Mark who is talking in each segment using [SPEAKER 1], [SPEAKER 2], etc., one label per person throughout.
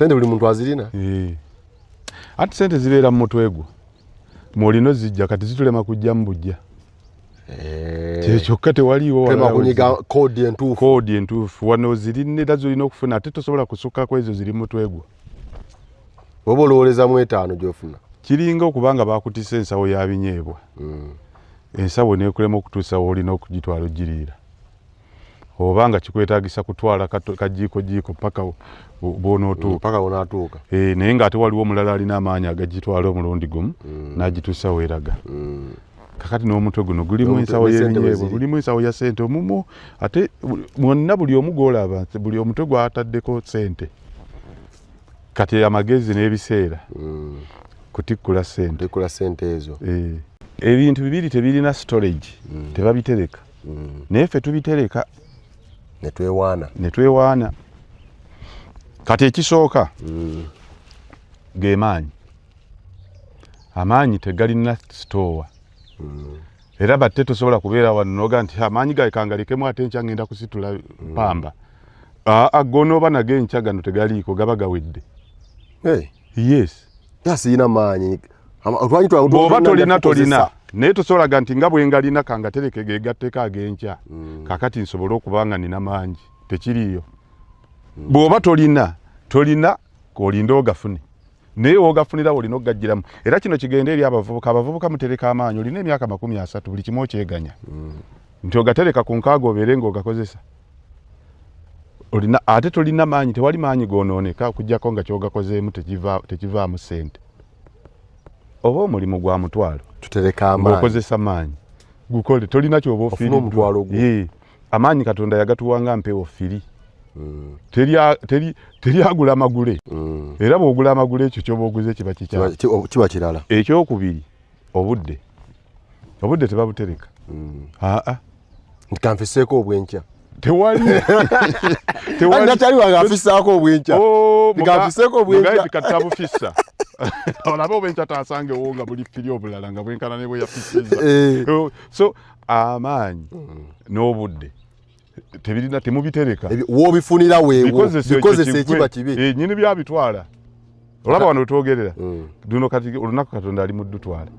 [SPEAKER 1] Sente buli muntu azirina.
[SPEAKER 2] Ati sente zibeera mu mutwe gwo. Molino zijja kati zitulema kujja mu bujja. Kyokka tewaliwo
[SPEAKER 1] tema kunyiga code entuufu.
[SPEAKER 2] Code entuufu wano zirine tazulina okufuna ate tosobola kusukka ku ezo ziri mu mutwe gwo.
[SPEAKER 1] Oba olowoleza mu 5 gy'ofuna.
[SPEAKER 2] Kiringa okubanga bakutisa ensawo ya binyeebwa. Ensawo neekulema okutuusa olina okugitwala ogiriira. Obanga kikwetaagisa kutwala kajiiko paka bw'onootuuka.
[SPEAKER 1] Paka bw'onootuuka.
[SPEAKER 2] Naye ng'ate waliwo omulala alina amaanyi agagitwala omulundi gumu n'agituusa weeraga. Kakati n'omutwe guno gulimu ensawo y'ebinyeebwa, gulimu ensawo ya sente omumu ate mwonna buli omu gw'olaba buli omutwe gw'ataddeko sente. Kati amagezi n'ebiseera kutikkula sente.
[SPEAKER 1] Kutikkula sente ezo.
[SPEAKER 2] Ebintu bibiri tebirina storage tebabitereka. Naye ffe tubitereka. Netwewaana. Kati ekisooka ge maanyi. Amaanyi tegalina store. Era batte tosobola kubeera wano noga nti amaanyi gae kangalikemu ate enkya ngenda kusitula pamba. Gonooba nago enkya gano tegaliiko gaba gawedde. Yes.
[SPEAKER 1] Yasiyina maanyi.
[SPEAKER 2] Bw'oba tolina. Naye tosobola nti nga bwe ngalina kangatereke gegatteko ag'enkya. Kakati nsobole okubanga nina maanyi. Tekiriiyo. Bw'oba tolina olinda ogafune. Naye ogafunira olina okugajjiramu. Era kino kigenda eri abavubuka mutereka amaanyi olina emyaka 30 buli kimu okyeganya. Nti ogatereka ku nkaago obeere ng'ogakozesa. Ate tolina maanyi, tewali maanyi goonooneka okuggyako nga kyogakozeemu tekivaamu ssente. Oba omulimu gwa mutwalo
[SPEAKER 1] tutereka amaanyi
[SPEAKER 2] ng'okozesa maanyi gukole tolina kyoba ofiri
[SPEAKER 1] omutwalo gwo.
[SPEAKER 2] Amaanyi Katonda yagatuwanga mpewo firi. Teri agula magule. Era bw'ogula amagule ekyo ky'oba oguze kiba
[SPEAKER 1] kirala.
[SPEAKER 2] Ekyokubiri obudde tebabutereka.
[SPEAKER 1] Nkanfiseeko obwenkya.
[SPEAKER 2] Tewali.
[SPEAKER 1] Natali wagafissaako obwenkya. Nkanfiseeko obwenkya.
[SPEAKER 2] Mugaidi katabufissa. Olaba obwenkya taasange wo nga buli firi obulala nga bwenkana ne bwe yafissizza. So amaanyi n'obudde tebirina temubitereka.
[SPEAKER 1] Wobifunira weewo bikozesa ekiba kibi.
[SPEAKER 2] Nyini byabitwala. Olaba wano twogerera. Duno kati olunaku Katonda ali muddutwala.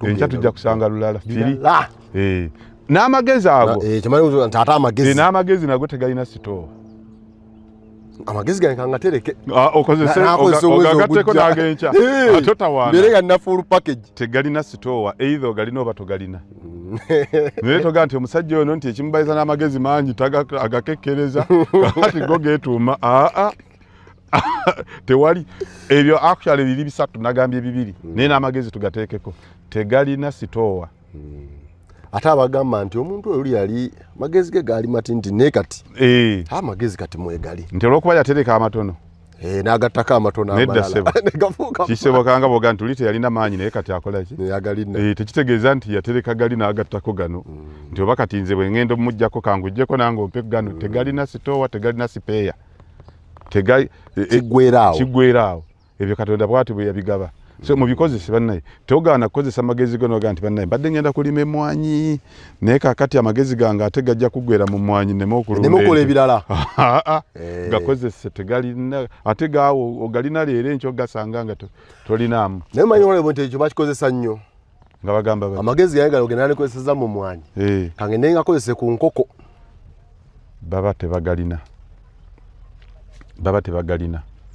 [SPEAKER 2] Enkya tujja kusanga lulala firi. N'amagezi ago.
[SPEAKER 1] Kimanyi nti ate amagezi.
[SPEAKER 2] N'amagezi nago tegalina store.
[SPEAKER 1] Amagezi gani kangatereke.
[SPEAKER 2] Okozese ogagatteko n'ag'enkya. Ate otawaana.
[SPEAKER 1] Mberega na full package.
[SPEAKER 2] Tegalina store either ogalina oba togalina. Naye toga nti omusajja ono nti ekimubayiza n'amagezi mangi agakekkereza kati go geetuuma. Tewali ebyo actually biri bisatu nagambye bibiri. Naye n'amagezi tugateekeko. Tegalina store.
[SPEAKER 1] Ate abagamba nti omuntu oli yali magezi ge gaali matinti ne kati. Amagezi kati mwegali.
[SPEAKER 2] Nti olw'okuba yatereka amatono.
[SPEAKER 1] N'agattako amatono amalala.
[SPEAKER 2] Kisebokanga boga nti ulite yalina maanyi naye kati akola ki?
[SPEAKER 1] Yagalina.
[SPEAKER 2] Tekitegeeza nti yatereka gali n'agattako gano. Nti oba kati nze bwe ngenda omujjako kangujjeko nange ompe gano tegalina sitowa tegalina sipeeya. Kiggweeraawo. Ebyo Katonda bw'ati bwe yabigaba. So mubikozese bannaye togaana kukozesa amagezi gano ganti bannaye badde ngenda kulima emmwanyi naye kakati amagezi gange ate gajja kuggwera mu mmwanyi
[SPEAKER 1] nemukola ebirala
[SPEAKER 2] gakozese tegalina ate gaawo ogalina leero enkyo gasanga nga tolinaamu
[SPEAKER 1] naye manyi olebo nti ekyo bakikozesa nnyo
[SPEAKER 2] nga bagamba
[SPEAKER 1] amagezi gange gano ogenda nekozeseza mu mmwanyi kangende nga kozese ku nkoko
[SPEAKER 2] baba tebagalina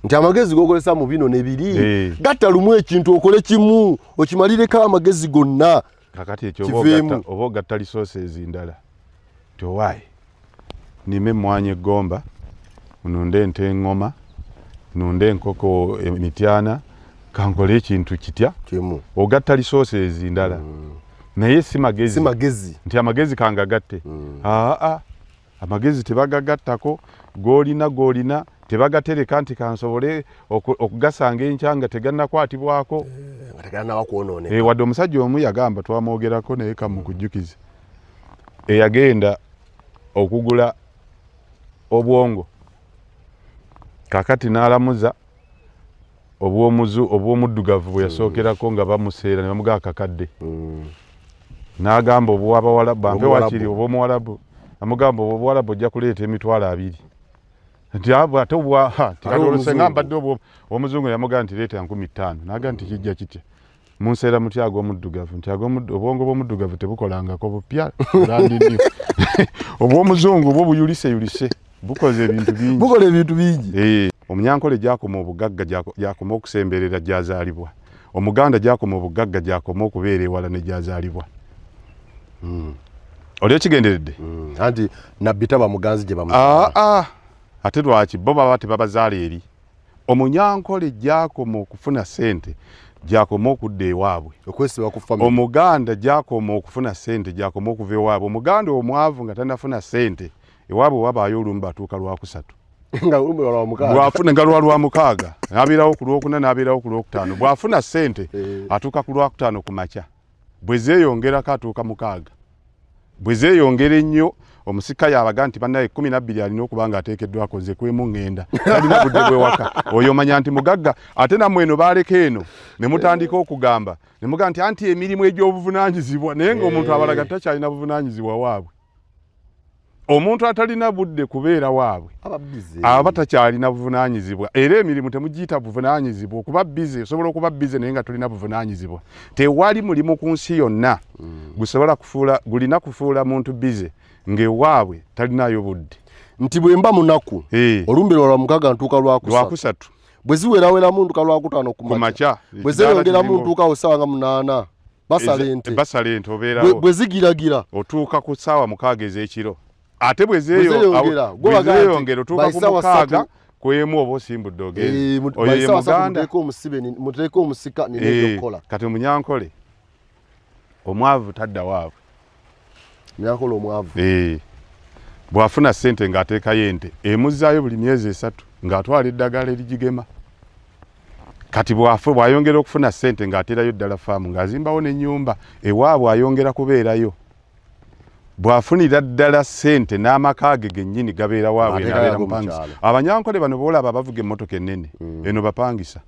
[SPEAKER 1] nti amagezi gokolesa mu bino nebiri gatta lumu ekintu okole kimu okimalireko amagezi gonna
[SPEAKER 2] kakati ekyo oba ogatta resources ndala towaayi nime emmwanyi eggomba nunde ente eŋŋoma nunde enkoko emityana kankole ekintu kitya
[SPEAKER 1] kimu
[SPEAKER 2] ogatta resources ndala naye si magezi nti amagezi kangagatte amagezi tebagagattako golina tebagatereka nti kansobole okugasanga enkya nga tegannakwatibwako wadde omusajja omu yagamba twamwogerako naye kamukujjukize eyagenda okugula obwongo kakati n'alamuza obw'omuddugavu bwe yasookerako nga bamuseera ne bamugaa kakadde n'agamba obw'abawalabu ampe wakiri obw'omuwalabu amugamba obw'obuwalabu ojja kuleeta emitwalo 2 Ndiabo atobwa tikadolosenga mbadde omuzungu yamuga nti leta 15 naga nti kijja kitya munsera mutyago omuddugavu ntiago obwongo bw'omuddugavu tebukolangako bupya landini obw'omuzungu bwo buyulise bukoze ebintu bingi omunyankole gyakoma obugagga gyakoma okusemberera gyazaalibwa omuganda gyakoma obugagga gyakoma okubeera ewala ne gyazaalibwa oli ekigenderedde
[SPEAKER 1] anti nabitaba muganzi gye bamuzaala
[SPEAKER 2] ate lwaki bo baba tebabazaala eri omunyankole gyakoma okufuna sente gyakoma okudda ewaabwe
[SPEAKER 1] okwesiba ku family
[SPEAKER 2] omuganda gyakoma okufuna sente gyakoma okuva ewaabwe omuganda omwavu nga tanafuna sente ewaabwe wabaayo olumba atuuka lwakusatu
[SPEAKER 1] nga olumba lwa mukaaga
[SPEAKER 2] bwafuna nga lwa mukaaga n'abeerawo ku lwokuna n'abeerawo ku lwokutaano bwafuna sente atuuka ku lwakutaano ku makya bwe zeeyongerako atuuka mukaaga bwe zeeyongera ennyo omusika yabaga nti bannaye 12 alina okuba nga ateekeddwako nze kwemu ŋŋenda talina budde bwewaka oyo omanya nti mugagga ate nammwe eno baaleka eno ne mutandika okugamba ne mugamba nti anti emirimu egy'obuvunaanyizibwa naye ng'omuntu abalaga takyalina buvunaanyizibwa waabwe omuntu atalina budde kubeera waabwe aba takyalina buvunaanyizibwa era emirimu temugiyita buvunaanyizibwa okuba bize osobola okuba bize naye nga tolina buvunaanyizibwa tewali mulimu ku nsi yonna gulina kufuula muntu bize ng'ewaabwe talinayo budde
[SPEAKER 1] nti bwe mba munaku olumbiro lwa mukaaga ntuuka lwakusatu bwe ziwerawera mu ntuuka lwakutaano ku makya bwe zeeyongeramu ntuuka ssaawa nga 8
[SPEAKER 2] basala ente obeerawo
[SPEAKER 1] bwe zigiragira
[SPEAKER 2] otuuka ku ssaawa 6 ez'ekiro ate bwe zeeyongera otuuka ku 6 kwemu oba osimbudde ogenze oyo ye muganda
[SPEAKER 1] muteeke omusika nebyokukola
[SPEAKER 2] kati omunyankole omwavu tadda waabwe
[SPEAKER 1] munyankole omwavu
[SPEAKER 2] bw'afuna ssente ng'ateekayo ente emuzzaayo buli myezi 3 ng'atwala eddagala erigigema kati bw'ayongera okufuna ssente ng'ateerayo ddala faamu ng'azimbawo n'ennyumba ewaabwe ayongera kubeerayo bwafunira ddala ssente n'amaka ge gennyini gabeera waabwe nabeera mupangisa abanyankole bano boolaba abavuga emmotoka ennene eno bapangisa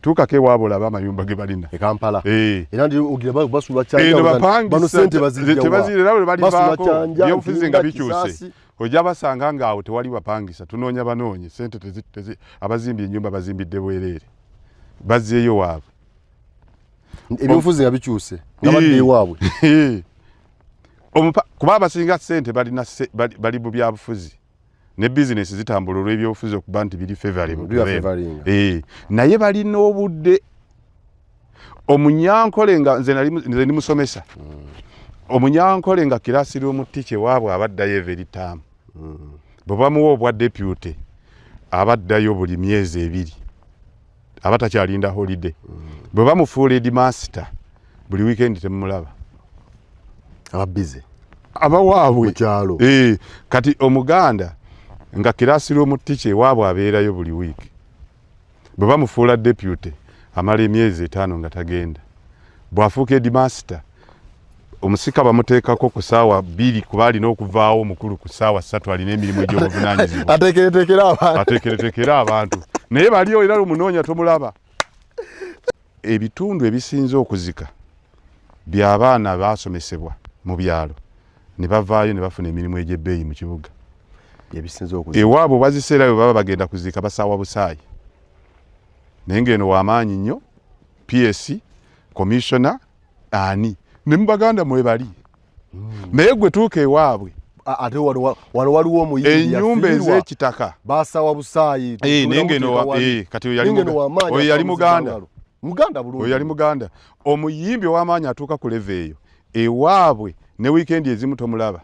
[SPEAKER 2] tuukako ewaabwe olaba amayumba ge balina
[SPEAKER 1] e Kampala era ndi ogira basula kyanja bano ssente
[SPEAKER 2] bazirira bwe balivaako byobufuzi nga bikyuse ojja basanga ng'awo tewali bapangisa tunoonya banoonye ssente abazimbye ennyumba bazimbidde bwereere bazzeeyo waabwe
[SPEAKER 1] ebyobufuzi nga bikyuse nga badde ewaabwe
[SPEAKER 2] kuba abasinga ssente bali mu byabufuzi ne bizinesi zitambula olw'ebyobufuzi okuba nti biri favorable naye balina obudde omunyankole nga nze ndi musomesa omunyankole nga kiraasi ly'omutike waabwe abaddayo everitaamu bwe bamuwa obwa deputy abaddayo buli myezi 2 aba takyalinda holiday bwe bamufuula headmaster buli weekend temumulaba
[SPEAKER 1] ababize
[SPEAKER 2] abawaabwe
[SPEAKER 1] mukyalo
[SPEAKER 2] kati omuganda nga kiraasi ly'omutike waabwe abeerayo buli wiiki bwe bamufuula deputy amala emyezi 5 nga tagenda bw'afuuka headmaster omusika bamuteekako ku ssaawa 2 kuba alina okuvaawo omukulu ku ssaawa 3 alina emirimu egy'obuvunaanyizibwa ateekeretekera abantu naye baliyo era lumunoonya tomulaba ebitundu ebisinze okuzika by'abaana baasomesebwa mu byalo ne bavaayo ne bafuna emirimu egy'ebbeeyi mu kibuga ewaabwe baziseerayo baba bagenda kuziika basaawa busaayi naye ng'eno w'amaanyi nnyo PS commissioner ani ne mu baganda mwebali naye gwe tuuka ewaabwe
[SPEAKER 1] ate wano waliwo omuyimbi
[SPEAKER 2] ennyumba ez'ekitaka
[SPEAKER 1] basaawa busaayi
[SPEAKER 2] naye ng'eno kati oyo yali muganda
[SPEAKER 1] bulungi
[SPEAKER 2] oyo yali muganda omuyimbi ow'amaanyi atuuka ku leve eyo ewaabwe ne weekend ezimu tomulaba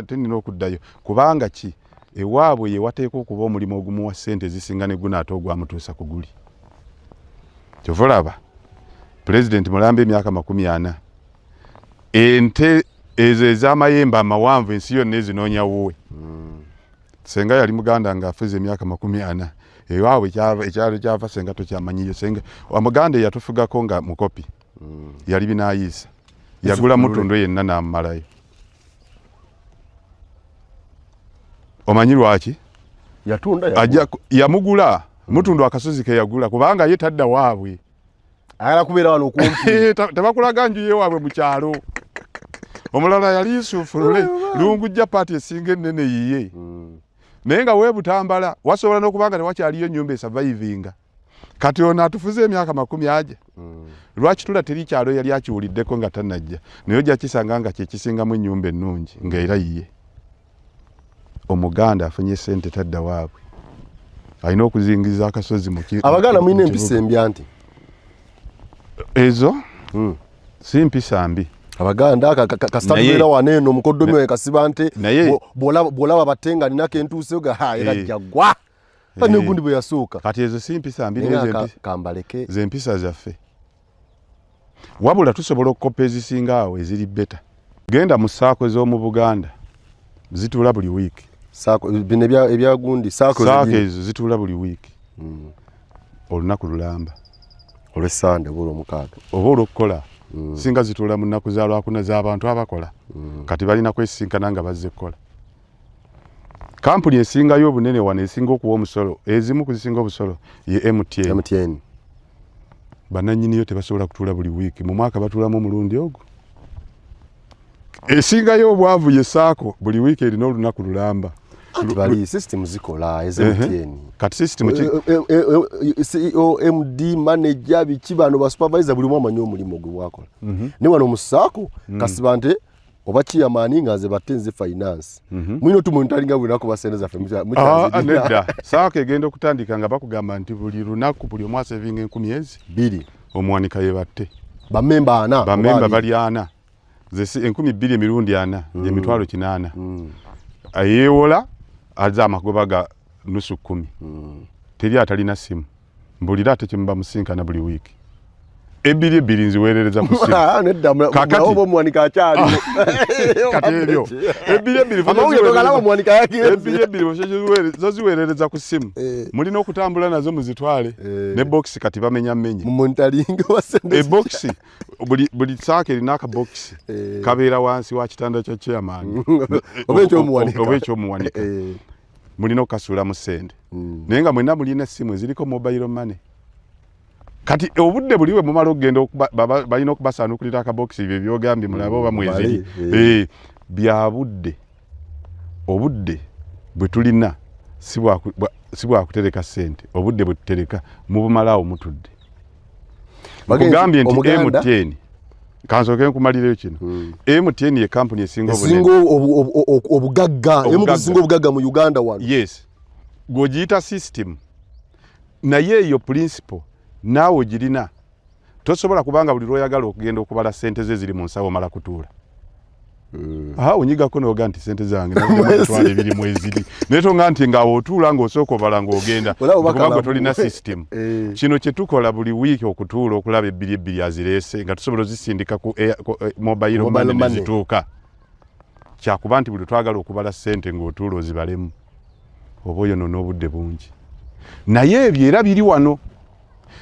[SPEAKER 2] tenina okuddayo kubanga ki ewaabwe ye wateeka okuba omulimu ogumu wa ssente ezisinga ne gunaate ogwamutuusa ku guli kyova olaba pulezidenti Mulambe emyaka 40 ente ezo ez'amayembe amawanvu ensi yonna ezinoonya wuwe senga yali muganda ng'afuze emyaka 40 ewaabwe ekyalo kyava senga tokyamanyiyo senga omuganda eyatufugako nga mukopi yali binaayiisa yagula mutundu yenna n'amumalayo omanyi lwaki yamugula mutundu akasozi ke yagula kubanga ye tadda waabwe
[SPEAKER 1] ayala kubeera wano kumpi
[SPEAKER 2] tebakulaga nju ye waabwe mu kyalo omulala yali Yusufu Lule Lungujja paati esinga ennene yiye Nenga webutambala wasobola n'okubanga tewakyaliyo nnyumba esurvivinga. Kati ono atufuze emyaka 10 aje. Lwaki tula teri kyalo yali akiwuliddeko nga tanajja. Naye ojja kisanga nga kyekisingamu ennyumba ennungi nga era yiye. Omuganda afunye sente tadda waabwe. Alina okuzingiza akasozi mu
[SPEAKER 1] Abaganda mwine empisa embi anti.
[SPEAKER 2] Ezo si mpisa mbi.
[SPEAKER 1] Abaganda kastabira waneno mukoddomi we kasiba nte bolaba batenga ninake entuse ga ha era jagwa. Tane gundi bwe yasooka.
[SPEAKER 2] Kati ezo si mpisa mbi n'ezo
[SPEAKER 1] kambaleke.
[SPEAKER 2] Ze mpisa zaffe. Wabula tusobola okukopa ezisinga awo eziri beta. Genda mu saako ez'omu Buganda zitula buli wiiki. Saako
[SPEAKER 1] bine ebya gundi saako
[SPEAKER 2] ezo zitula buli wiiki. Olunaku lulamba.
[SPEAKER 1] Olw'Essande oba olw'Omukaaga.
[SPEAKER 2] Oba olw'okukola. Singa zitula mu nnaku za Lwakuna z'abantu abakola. Kati balina kwesisinkana nga bazze kukola. Kampuni esingayo obunene wano esinga okuwa omusolo, ezimu ku zisinga obusolo ye MTN. Bannannyiniyo tebasobola kutuula buli wiiki, mu mwaka batuulamu omulundi ogwo. Esingayo obwavu ye saako buli wiiki erina olunaku lulamba.
[SPEAKER 1] Bali system zikola MTN.
[SPEAKER 2] Kati system
[SPEAKER 1] CEO MD manager bikibano ba supervisor buli mwa manyo omulimo gwe wakola. Ne wano musaako kasibante oba chairman ngaze batenze finance. Mwino tumonitalinga bwe nako basendeza fe
[SPEAKER 2] nedda. Saako egenda okutandika nga bakugamba nti buli lunaku buli omwa saving 10,2 omwanika ye batte.
[SPEAKER 1] Bamemba ana.
[SPEAKER 2] Bamemba bali ana. Ze 12 emirundi ana ye mitwalo 8. Ayewola aza amagoba ga nusu 10. Teri atalina simu. Mbulira ate kimba musinkana buli wiiki. Ebiri nziwerereza ku simu.
[SPEAKER 1] Nedda obo mwanika akyali.
[SPEAKER 2] Kati ebyo. Ebiri
[SPEAKER 1] amawuye tokalaba mwanika yake.
[SPEAKER 2] Ebiri zoziwerereza ku simu. Mulina okutambula nazo muzitwale. Ne box kati bamenya menye.
[SPEAKER 1] Monitoring wasende.
[SPEAKER 2] Box buli saake erina aka box. Kabeera wansi wa kitanda kya chairman. Obecho muwanika. Mulina okasula mu sente. Naye nga mwena mulina simu eziriko mobile money. Kati obudde buliwe mumalo ogenda balina okubasanukulira akabox ebyo byogambye mulabo oba mweziri. Bya budde. Obudde bwe tulina si bwa kutereka sente. Obudde bwe tutereka mu bumalawo mutudde. Bagambye nti MTN kansoke nkumalire kino. MTN ye company esinga
[SPEAKER 1] obugagga. Esinga obugagga mu Uganda wano.
[SPEAKER 2] Yes. Gojita system. Na yeyo principle nawo girina. Tosobola kubanga buli lwoyagala okugenda okubala sente ze ziri mu nsawo mala kutuula. Onyiga kono oganti sente zange na twale biri mwezidi. Neto nganti nga otuula ngo osoko bala ngo ogenda. Kubanga tolina system. Kino kye tukola buli wiiki okutuula okulaba ebiri azirese nga tusobola zisindika ku mobile money zituuka. Kyakuba nti buli twagala okubala sente ng'otuula ozibalemu. Oboyo n'obudde bungi. Naye ebyo era biri wano.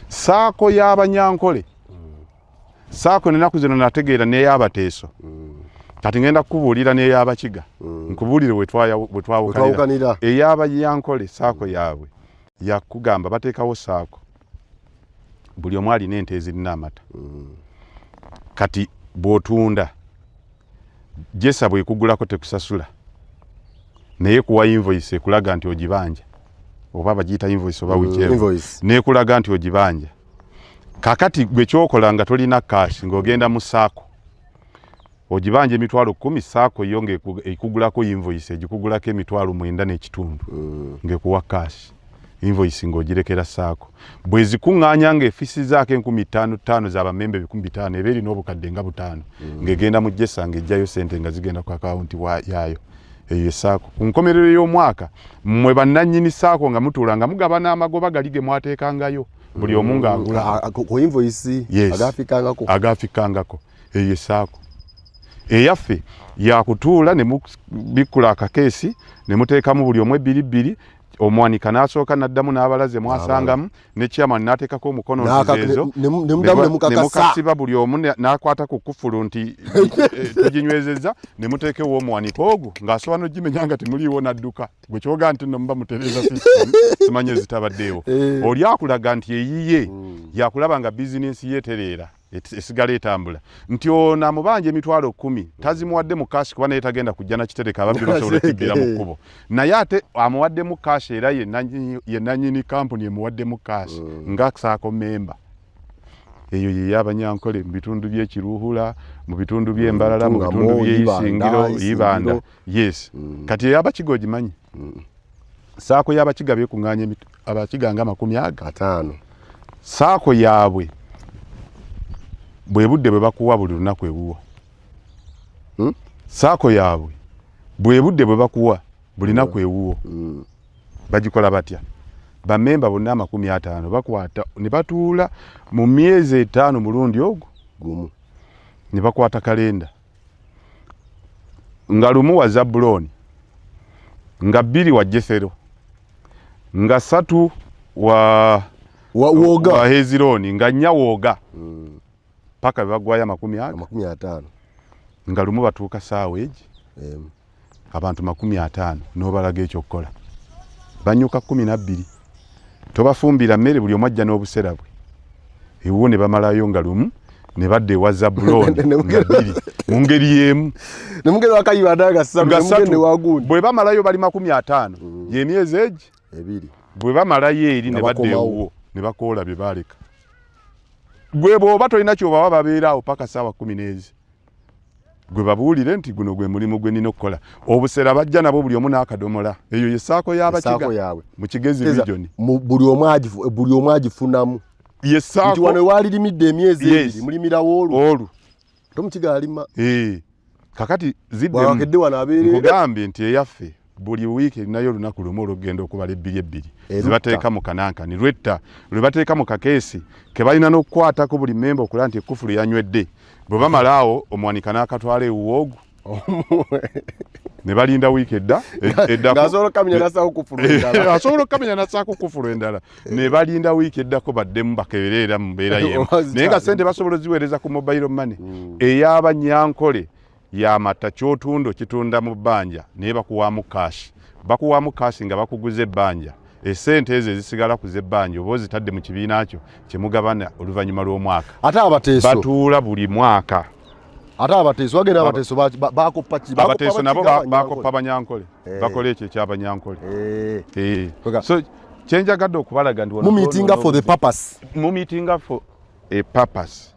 [SPEAKER 2] Saako y'Abanyankole. Saako nenaku zino nategeera n'ey'Abateeso. Kati ngenda kubuulira n'ey'Abakiga. Nkubuulire bwe twawukanira. Ey'Abanyankole saako yaabwe. Yakugamba bateekawo saako. Buli omu alina ente ezirina amata. Kati bw'otunda. Jesa bwe kugulako tekusasula. Naye kuwa invoice ekulaga nti ogibanja. Oba bagiyita invoice oba whichever. Nekulaga nti ogibanja. Kakati gwe kyokola nga tolina cash ng'ogenda mu saako. Ogibanja emitwalo 10 saako yonge ekugulako invoice egikugulako emitwalo 9.5 ngekuwa cash. Invoice ng'ogirekera saako. Bwe zikuŋŋaanya ng'efisi zaake 5,500 z'abamembe 5,500 eberi n'obukadde nga 5 ng'egenda mu Jesa ng'ejjayo sente nga zigenda ku akawunti yayo. Eyo saako ku nkomerero y'omwaka mmwe bannannyini saako nga mutuula nga mugabana amagoba galige mwateekangayo buli omu ng'agula
[SPEAKER 1] ku invoice
[SPEAKER 2] agafikangako eyo saako eyaffe yakutuula ne mubikula akakeesi ne muteekamu buli omu 2 omwanika n'asooka n'addamu n'abalaze mwasangamu ne chairman n'ateekako omukono nzizeezo
[SPEAKER 1] ne mukasiba
[SPEAKER 2] buli omu n'akwata ku kufulu nti tuginywezezza ne muteekewo omwanika ogwo ng'asoba n'ogimenya nga temuliiwo n'adduka gwe kyoga nti nno muba mutereeza system simanye zitabaddeewo oli akulaga nti eyiye yakulaba nga bizinensi yeetereera esigala etambula nti ono amubanja emitwalo 10 tazimuwadde mu kashi kuba naye tagenda kujja na kitereka ababbi basobola okubbira mu kkubo naye ate amuwadde mu kashi era ye nannyini kampuni emuwadde mu kashi nga Sako memba eyo ye y'Abanyankole mu bitundu by'Ekiruhura mu bitundu by'Embalala mu bitundu by'Isingiro Ibanda yes kati y'Abakiga ogimanyi Sako y'Abakiga byekunganya Abakiga nga 50 Sako yaabwe bwe budde bwe bakuwa buli lunaku ebuwo Sako yaabwe bwe budde bwe bakuwa buli lunaku ewuwo bagikola batya bamemba bonna 50 bakwata ne batuula mu myezi 5 mulundi ogwo gumu ne bakwata kalenda nga lumu wa Zabuloni nga 2 wa Jethero nga 3 wa Hezironi nga 4 woga paka bagwaya 50 nga lumu batuuka saawa egi abantu 50 n'obalaga ekyokukola banyuka 12 tobafumbira mmere buli omwajja n'obusera bwe ewo ne bamalayo nga lumu ne badde ewa Zabuloni nga 2 mu ngeri y'emu
[SPEAKER 1] ne mugere wakayibadaga
[SPEAKER 2] ne wagundi bwe bamalayo bali 50 y'emyezi egi
[SPEAKER 1] 2
[SPEAKER 2] bwe bamalayo eri ne badde ewo ne bakoola bye baleka gwe bw'oba tolina ky'obawa babeeraawo paka saawa 10 gwe babuulire nti guno gwe mulimu gwe nina okukola obusera bajja nabo buli omu n'akadomola eyo ye Sako y'Abakiga mu Kigezi region
[SPEAKER 1] buli omu agifunamu
[SPEAKER 2] ye Sako
[SPEAKER 1] nti wano walirimidde emyezi 2 mulimirawo olu tomukiga alima
[SPEAKER 2] kakati zidde
[SPEAKER 1] wakedde wano abeerera
[SPEAKER 2] nkugambye nti eyaffe buli wiiki erinayo olunaku lumu olugenda okubala 2 zibateeka mu kanankani lwetta lwe bateeka mu kakeesi ke balina n'okukwatako buli memba okulaba nti ekkufulu yanywedde bwe bamalaawo omwanika n'akatwala ewuwoogu ne balinda wiiki
[SPEAKER 1] asobola
[SPEAKER 2] okukamenya nasaako kufulu endala ne balinda wiiki eddako baddemu bakeberera mu mbeera y'emu naye nga ssente basobola ziweereza ku mobile money ey'Abanyankole yamata kyotundo kitunda mu bbanja naye bakuwaamu kashi nga bakuguza ebbanja esente ezo ezisigala ku zebbanja oba ozitadde mu kibiina kyo kyemugabana oluvannyuma lw'omwaka
[SPEAKER 1] ate abateeso
[SPEAKER 2] batuula buli mwaka
[SPEAKER 1] ate abateeso bagenda abateeso bakoppa ki
[SPEAKER 2] abateeso nabo bakoppa Abanyankole bakola ekyo eky'Abanyankole so kyenjagadde okubalaga ndi
[SPEAKER 1] mu meeting for the purpose
[SPEAKER 2] mu meeting for a purpose